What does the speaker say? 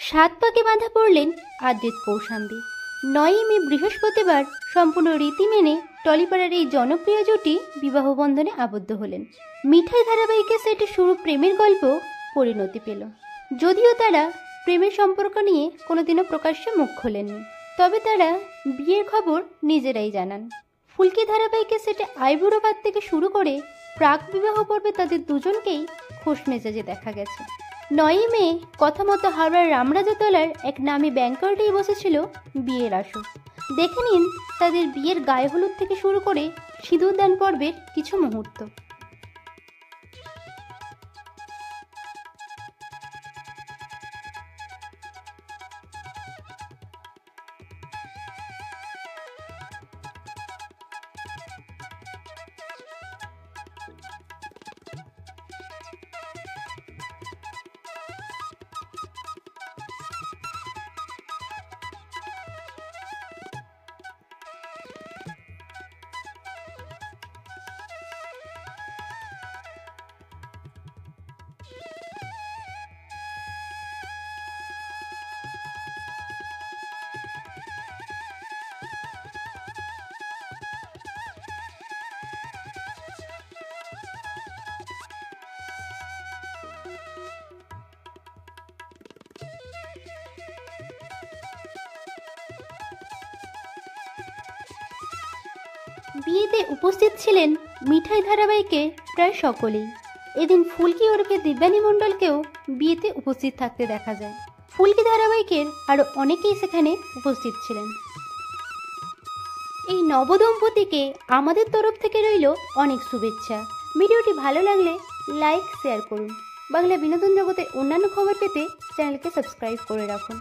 সাত পাকে বাঁধা পড়লেন আদ্রিত কৌশাম্বী। 9ই মে বৃহস্পতিবার সম্পূর্ণ রীতি মেনে টলিপাড়ার এই জনপ্রিয় জুটি বিবাহ বন্ধনে আবদ্ধ হলেন। মিঠাই ধারাবাহিকে সেটে শুরু প্রেমের গল্প পরিণতি পেল। যদিও তারা প্রেমের সম্পর্ক নিয়ে কোনোদিনও প্রকাশ্যে মুখ খোলেননি, তবে তারা বিয়ের খবর নিজেরাই জানান। ফুলকি ধারাবাহিকের সেটে আইবুড়ো ভাত থেকে শুরু করে প্রাক বিবাহ পর্বে তাদের দুজনকেই খোশ মেজাজে দেখা গেছে। 9ই মে কথা মতো হাওড়ার রামরাজাতলার এক নামী ব্যাংকওয়ার্ডেই বসেছিল বিয়ের আসর। দেখে নিন তাদের বিয়ের গায়ে হলুদ থেকে শুরু করে সিঁদুরদান পর্বের কিছু মুহূর্ত। বিয়েতে উপস্থিত ছিলেন মিঠাই ধারাবাহিকে প্রায় সকলেই। এদিন ফুলকি ওরফে দিব্যানী মণ্ডলকেও বিয়েতে উপস্থিত থাকতে দেখা যায়। ফুলকি ধারাবাহিকের আরও অনেকেই সেখানে উপস্থিত ছিলেন। এই নবদম্পতিকে আমাদের তরফ থেকে রইল অনেক শুভেচ্ছা। ভিডিওটি ভালো লাগলে লাইক শেয়ার করুন। বাংলা বিনোদন জগতে অন্যান্য খবর পেতে চ্যানেলকে সাবস্ক্রাইব করে রাখুন।